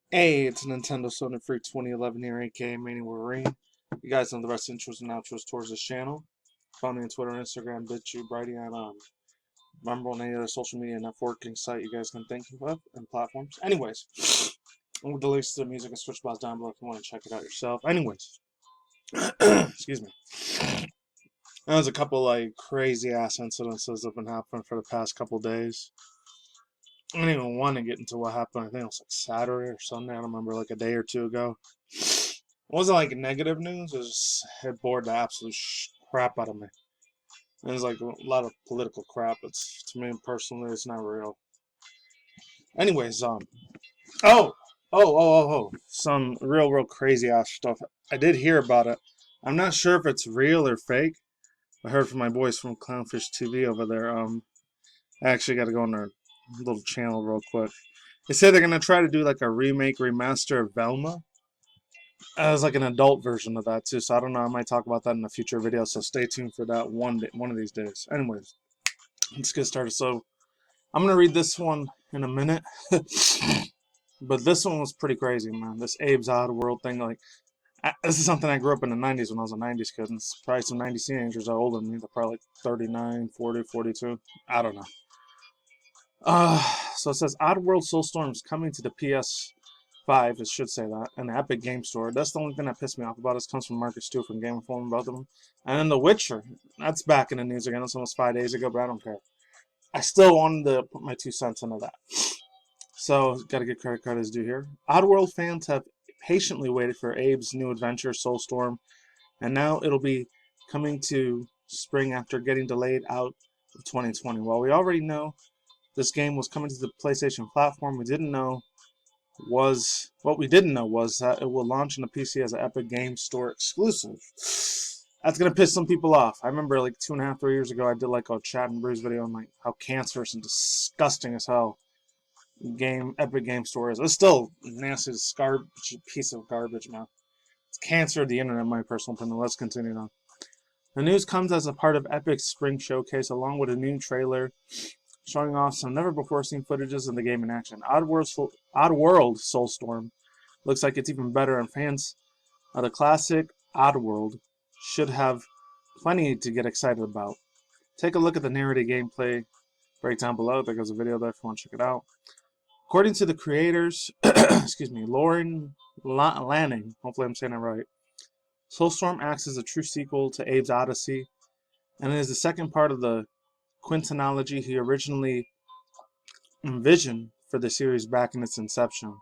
Hey, it's Nintendo Sony Freak 2011 here, aka Manny Warren. You guys know the best intros and outros towards this channel. Follow me on Twitter, Instagram, BitChute, Brighty, and remember on any other social media networking site you guys can think of and platforms. Anyways, I'm with the links to the music and Switch box down below if you want to check it out yourself. Anyways, excuse me. There's a couple like crazy ass incidences that have been happening for the past couple days. I don't even want to get into what happened. I think it was like Saturday or Sunday. I don't remember, like a day or two ago. It wasn't like negative news. It bored the absolute crap out of me. And it's like a lot of political crap. It's to me personally, it's not real. Anyways, some real crazy ass stuff. I did hear about it. I'm not sure if it's real or fake. I heard from my boys from Clownfish TV over there. I actually got to go on their little channel real quick. They say they're gonna try to do like a remaster of Velma. As like an adult version of that too, so I don't know. I might talk about that in a future video, so stay tuned for that one of these days. Anyways, let's get started. So I'm gonna read this one in a minute, but this one was pretty crazy, man. This Abe's Oddworld thing, like this is something I grew up in the 90s when I was a 90s kid, and it's probably some 90s teenagers are older than me. They're probably like 39, 40, 42. I don't know. So it says Oddworld Soulstorm is coming to the PS5, it should say that, and the Epic Game Store. That's the only thing that pissed me off about it. It comes from Marcus 2 from Game Informer, both of them. And then The Witcher, that's back in the news again. That's almost 5 days ago, but I don't care. I still wanted to put my 2 cents into that. So, gotta get credit card is due here. Oddworld fans have patiently waited for Abe's new adventure, Soulstorm, and now it'll be coming to spring after getting delayed out of 2020. While we already know this game was coming to the PlayStation platform, what we didn't know was that it will launch on the PC as an Epic Game Store exclusive. That's gonna piss some people off. I remember like 2.5, 3 years ago, I did like a Chat and Brews video on like how cancerous and disgusting as hell Epic Game Store is. It's still nasty, piece of garbage, man. It's cancer of the internet, in my personal opinion. Let's continue now. The news comes as a part of Epic's Spring Showcase, along with a new trailer showing off some never-before-seen footages of the game in action. Oddworld Soulstorm looks like it's even better, and fans of the classic Oddworld should have plenty to get excited about. Take a look at the narrative gameplay breakdown below. There goes a video there if you want to check it out. According to the creators, excuse me, Lauren Lanning, hopefully I'm saying that right, Soulstorm acts as a true sequel to Abe's Odyssey, and it is the second part of the quintilogy he originally envisioned for the series back in its inception.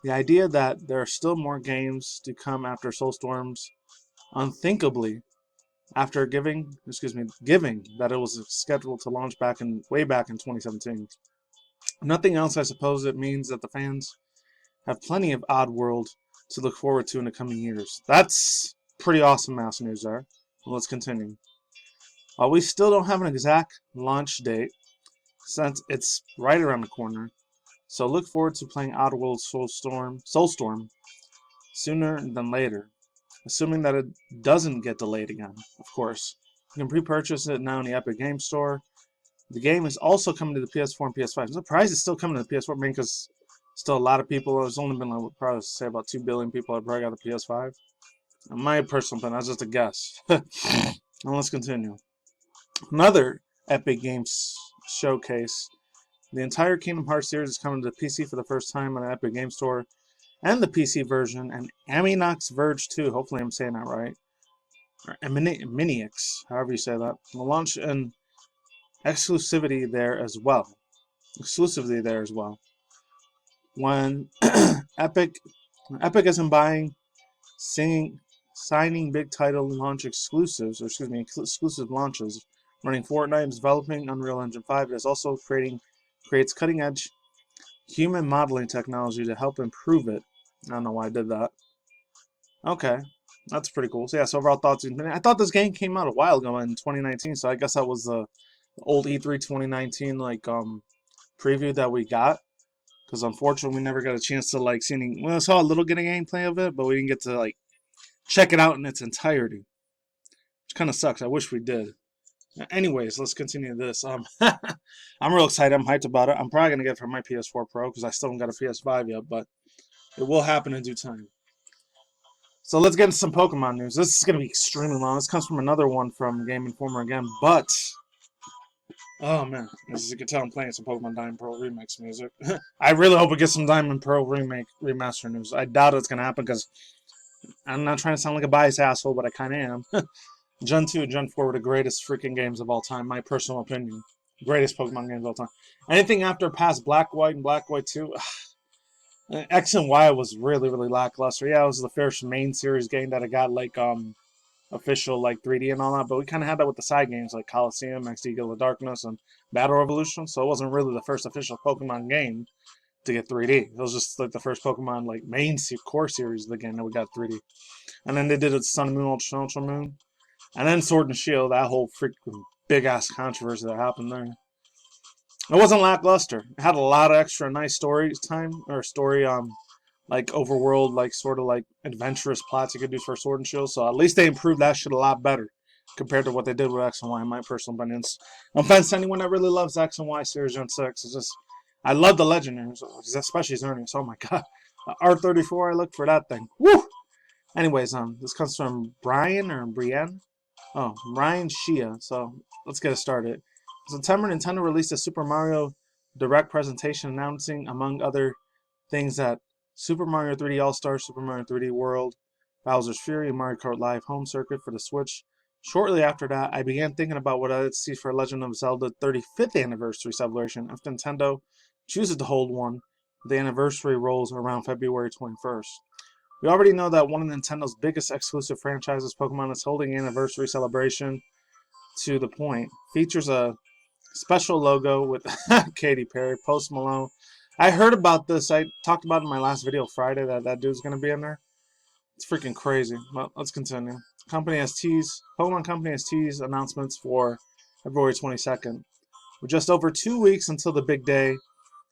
The idea that there are still more games to come after Soulstorm's unthinkably after giving that it was scheduled to launch way back in 2017. Nothing else, I suppose it means that the fans have plenty of Oddworld to look forward to in the coming years. That's pretty awesome ass news there. Let's continue. While we still don't have an exact launch date, since it's right around the corner, so look forward to playing Oddworld Soulstorm sooner than later, assuming that it doesn't get delayed again, of course. You can pre-purchase it now in the Epic Game Store. The game is also coming to the PS4 and PS5. I'm surprised it's still coming to the PS4, because still a lot of people, there's only been, like, probably say about 2 billion people that probably got the PS5. In my personal opinion, that's just a guess. Now let's continue. Another Epic Games showcase. The entire Kingdom Hearts series is coming to the PC for the first time on the Epic Game Store and the PC version, and Aminox Verge 2, hopefully I'm saying that right, or Minix, however you say that, will launch in exclusivity there as well. When Epic isn't signing big title launch exclusives, exclusive launches, running Fortnite, developing Unreal Engine 5. It is also creates cutting-edge human modeling technology to help improve it. I don't know why I did that. Okay, that's pretty cool. So yeah, so overall thoughts. I thought this game came out a while ago in 2019, so I guess that was the old E3 2019 preview that we got. Because unfortunately, we never got a chance to see any. Well, I saw a little bit of gameplay of it, but we didn't get to check it out in its entirety, which kind of sucks. I wish we did. Anyways, let's continue this. I'm real excited. I'm hyped about it. I'm probably gonna get it for my PS4 Pro because I still haven't got a PS5 yet, but it will happen in due time. So let's get into some Pokemon news. This is gonna be extremely long. This comes from another one from Game Informer again, but oh man, as you can tell, I'm playing some Pokemon Diamond Pearl Remix music. I really hope we get some Diamond Pearl remake remaster news. I doubt it's gonna happen because I'm not trying to sound like a biased asshole, but I kind of am. Gen 2 and Gen 4 were the greatest freaking games of all time, my personal opinion. Greatest Pokemon games of all time. Anything after past Black, White, and Black, White 2, X and Y was really, really lackluster. Yeah, it was the first main series game that I got like official like 3D and all that, but we kind of had that with the side games like Coliseum, XD Guild of Darkness, and Battle Revolution. So it wasn't really the first official Pokemon game to get 3D. It was just like the first Pokemon like main core series of the game that we got 3D. And then they did it Sun and Moon, Ultra Moon. And then Sword and Shield, that whole freaking big-ass controversy that happened there. It wasn't lackluster. It had a lot of extra nice story time, or story, like overworld, like sort of like adventurous plots you could do for Sword and Shield. So at least they improved that shit a lot better compared to what they did with X and Y, in my personal opinion. No offense to anyone that really loves X and Y Series Gen 6. It's just, I love the Legendaries, especially Xerneas. Oh my god. R34, I look for that thing. Woo! Anyways, this comes from Brian or Brienne. Oh, Ryan Shia. So let's get it started. In September, Nintendo released a Super Mario Direct presentation announcing, among other things, that Super Mario 3D All-Stars, Super Mario 3D World, Bowser's Fury, and Mario Kart Live Home Circuit for the Switch. Shortly after that, I began thinking about what I'd see for Legend of Zelda 35th anniversary celebration if Nintendo chooses to hold one. The anniversary rolls around February 21st. We already know that one of Nintendo's biggest exclusive franchises, Pokemon, is holding an anniversary celebration. To the point, features a special logo with Katy Perry, Post Malone. I heard about this. I talked about it in my last video Friday that dude's going to be in there. It's freaking crazy. Well, let's continue. Pokemon Company has teased announcements for February 22nd. With just over 2 weeks until the big day,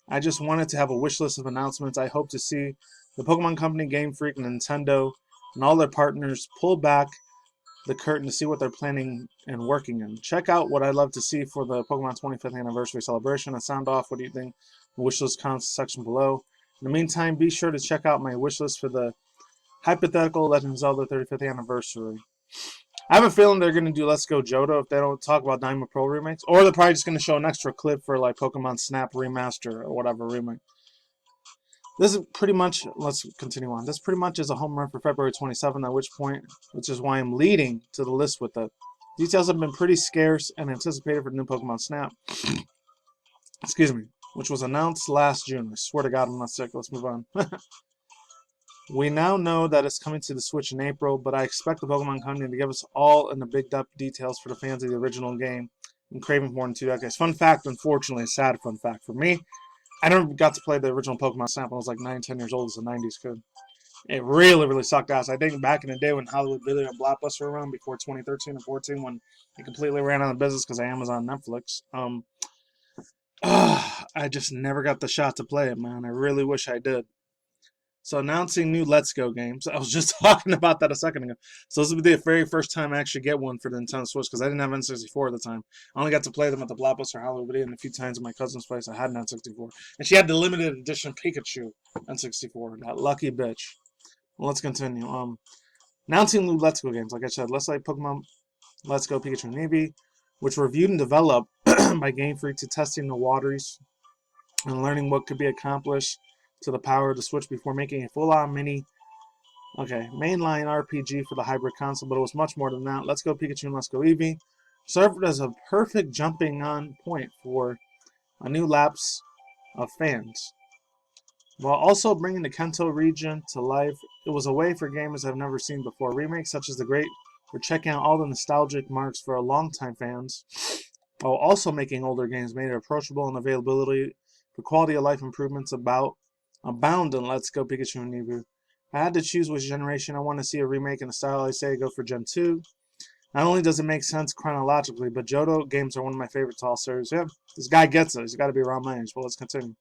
I just wanted to have a wish list of announcements. I hope to see the Pokemon Company, Game Freak, and Nintendo and all their partners pull back the curtain to see what they're planning and working in. Check out what I'd love to see for the Pokemon 25th anniversary celebration and sound off what do you think in the wish list comments section below. In the meantime, be sure to check out my wish list for the hypothetical Legend of Zelda 35th anniversary. I have a feeling they're going to do Let's Go Johto if they don't talk about Diamond Pearl remakes, or they're probably just going to show an extra clip for like Pokemon Snap Remaster or whatever remake. This is pretty much, let's continue on. This pretty much is a home run for February 27th, at which is why I'm leading to the list with it. Details have been pretty scarce and anticipated for the new Pokemon Snap. Excuse me. Which was announced last June. I swear to God I'm not sick. Let's move on. We now know that it's coming to the Switch in April, but I expect the Pokemon Company to give us all in the big details for the fans of the original game and craving for more than 2 decades. Fun fact, unfortunately, a sad fun fact for me. I never got to play the original Pokemon Snap when I was like 9, 10 years old as a 90s kid. It really, really sucked ass. I think back in the day when Hollywood Video and Blockbuster were around, before 2013 or 14, when it completely ran out of business because of Amazon Netflix, I just never got the shot to play it, man. I really wish I did. So announcing new Let's Go games. I was just talking about that a second ago. So this will be the very first time I actually get one for the Nintendo Switch because I didn't have N64 at the time. I only got to play them at the Blockbuster Hollywood Video and a few times at my cousin's place. I had an N64. And she had the limited edition Pikachu N64. That lucky bitch. Well, let's continue. Announcing new Let's Go games. Like I said, let's like Pokemon Let's Go Pikachu and Eevee, which were reviewed and developed by Game Freak to testing the waters and learning what could be accomplished to the power of the Switch before making a full-on mainline RPG for the hybrid console, but it was much more than that. Let's Go Pikachu and Let's Go Eevee served as a perfect jumping on point for a new lapse of fans. While also bringing the Kanto region to life, it was a way for gamers I've never seen before. Remakes such as The Great were checking out all the nostalgic marks for longtime fans, while also making older games made it approachable and availability for quality of life improvements abound in Let's Go Pikachu and Eevee. If I had to choose which generation I want to see a remake in the style, I say I go for Gen 2. Not only does it make sense chronologically, but Johto games are one of my favorite tall series. Yeah, this guy gets it. He's got to be around my age, but let's continue.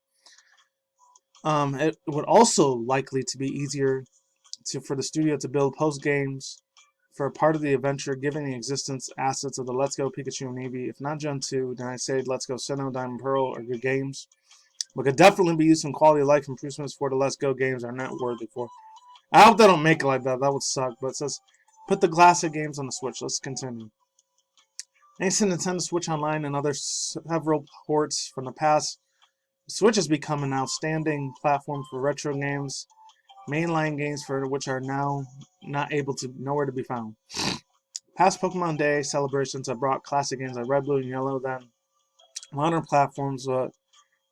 It would also likely to be easier for the studio to build post-games for a part of the adventure, given the existence assets of the Let's Go Pikachu and Eevee. If not Gen 2, then I'd say Let's Go Sinnoh, Diamond Pearl are good games, but could definitely be used some quality of life improvements for the Let's Go games are not worthy for. I hope they don't make it like that. That would suck. But it says, put the classic games on the Switch. Let's continue. Thanks to Nintendo Switch Online and other several ports from the past, Switch has become an outstanding platform for retro games, mainline games for which are now nowhere to be found. Past Pokemon Day celebrations have brought classic games like Red, Blue, and Yellow, then modern platforms, but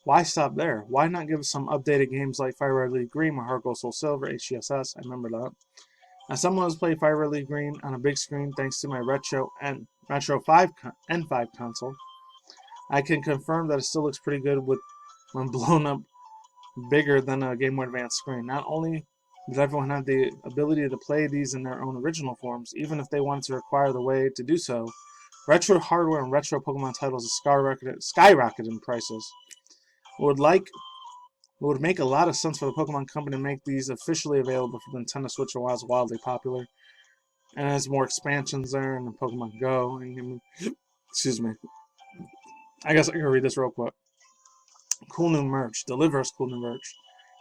why stop there? Why not give us some updated games like Fire Red Leaf Green, Heart Gold Soul Silver, HGSS? I remember that. As someone who's played Fire Red Leaf Green on a big screen thanks to my Retro 5 N5 console, I can confirm that it still looks pretty good when blown up bigger than a Game Boy Advance screen. Not only does everyone have the ability to play these in their own original forms, even if they wanted to acquire the way to do so, retro hardware and retro Pokemon titles have skyrocketed in prices. It would make a lot of sense for the Pokemon Company to make these officially available for the Nintendo Switch, while it's wildly popular. And there's more expansions there, and Pokemon Go. And, excuse me. I guess I can read this real quick. Cool new merch. Deliver us cool new merch.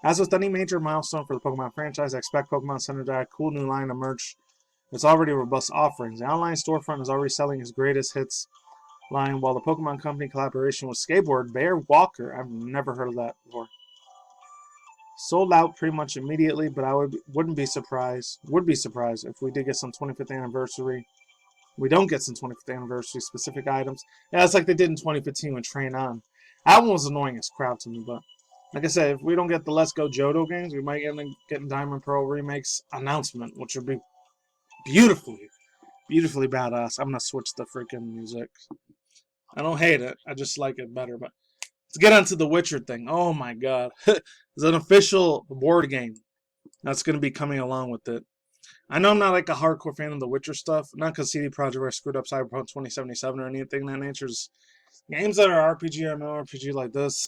As with any major milestone for the Pokemon franchise, I expect Pokemon Center to add a cool new line of merch. It's already robust offerings. The online storefront is already selling its greatest hits line, while the Pokemon Company collaboration with skateboard Bear Walker, I've never heard of that before, sold out pretty much immediately, but I would be surprised if we did get some 25th anniversary. We don't get some 25th anniversary specific items. Yeah, it's like they did in 2015 with Train On. That one was annoying as crap to me, but like I said, if we don't get the Let's Go Johto games, we might end up getting Diamond Pearl Remakes announcement, which would be beautifully badass. I'm gonna switch the freaking music. I don't hate it. I just like it better. But let's get onto the Witcher thing. Oh my god. It's an official board game that's going to be coming along with it. I know I'm not like a hardcore fan of the Witcher stuff. Not because CD Projekt Red screwed up Cyberpunk 2077 or anything of that nature. Just games that are RPG or MMORPG like this,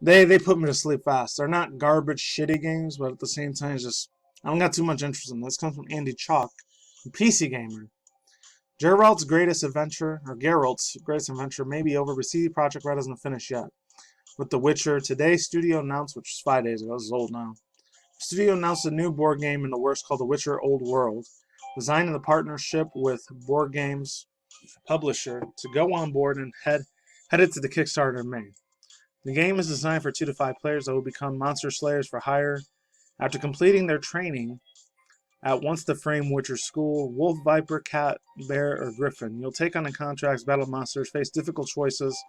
they put me to sleep fast. They're not garbage, shitty games, but at the same time, it's just I don't got too much interest in this. This comes from Andy Chalk, PC Gamer. Geralt's greatest adventure may be over, but CD Projekt Red hasn't finished yet. With The Witcher, today studio announced, which was 5 days ago, this is old now. The studio announced a new board game in the works called The Witcher Old World, designed in the partnership with Board Games publisher to go on board and headed to the Kickstarter in May. The game is designed for 2 to 5 players that will become monster slayers for hire after completing their training at once the Frame Witcher School. Wolf, Viper, Cat, Bear, or Griffin. You'll take on the contracts, battle monsters, face difficult choices,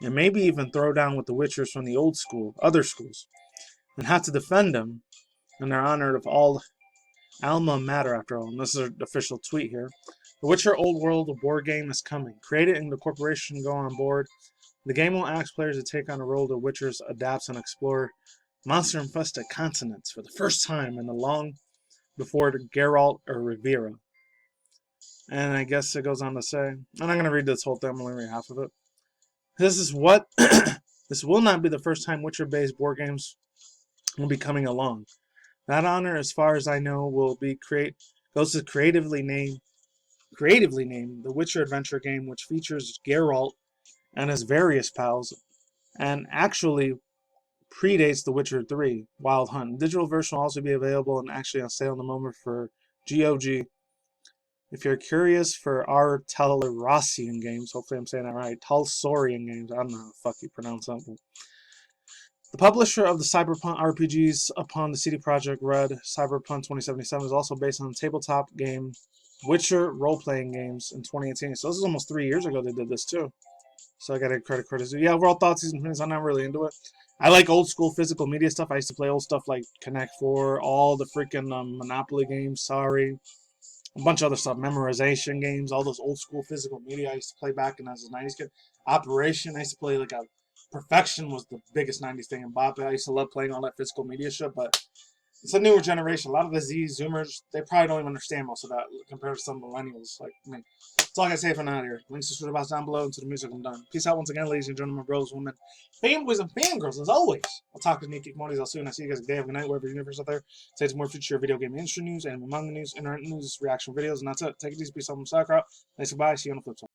and maybe even throw down with the Witchers from the other schools, and have to defend them in their honor of all alma mater after all. And this is an official tweet here. The Witcher Old World board game is coming. Created in the corporation go on board. The game will ask players to take on a role the Witchers adapts and explore monster-infested continents for the first time in the long before Geralt or Rivera. And I guess it goes on to say, I'm not going to read this whole thing, I'm going to read half of it. This will not be the first time Witcher-based board games will be coming along. That honor, as far as I know, goes to creatively named The Witcher adventure game, which features Geralt and his various pals, and actually predates The Witcher 3, Wild Hunt. Digital version will also be available and actually on sale in the moment for GOG. If you're curious for our Talarian games, hopefully I'm saying that right, Talsorian games, I don't know how the fuck you pronounce that. But the publisher of the Cyberpunk RPGs upon the CD Projekt Red, Cyberpunk 2077, is also based on the tabletop game Witcher role-playing games in 2018. So this is almost 3 years ago they did this too. So I got to credit due. Yeah, overall thoughts, season opinions, I'm not really into it. I like old school physical media stuff. I used to play old stuff like Connect 4, all the freaking Monopoly games, sorry. A bunch of other stuff, memorization games, all those old school physical media I used to play back when I was a 90s kid. Operation, I used to play like a Perfection was the biggest 90s thing in Bop. I used to love playing all that physical media shit, but It's a newer generation. A lot of the Z Zoomers, they probably don't even understand most of that compared to some millennials. Like, I mean, that's all I gotta say for now here. Links to Twitter box down below and to the music I'm done. Peace out once again, ladies and gentlemen, bros, women, fanboys, and fangirls, as always. I'll talk to Nick Mondays all soon. I see you guys a day. Have a good night, wherever universe out there. Stay to more future video game industry news, anime manga news, internet news, reaction videos, and that's it. Take it easy, peace out, sauerkraut. Thanks, goodbye. See you on the flip side.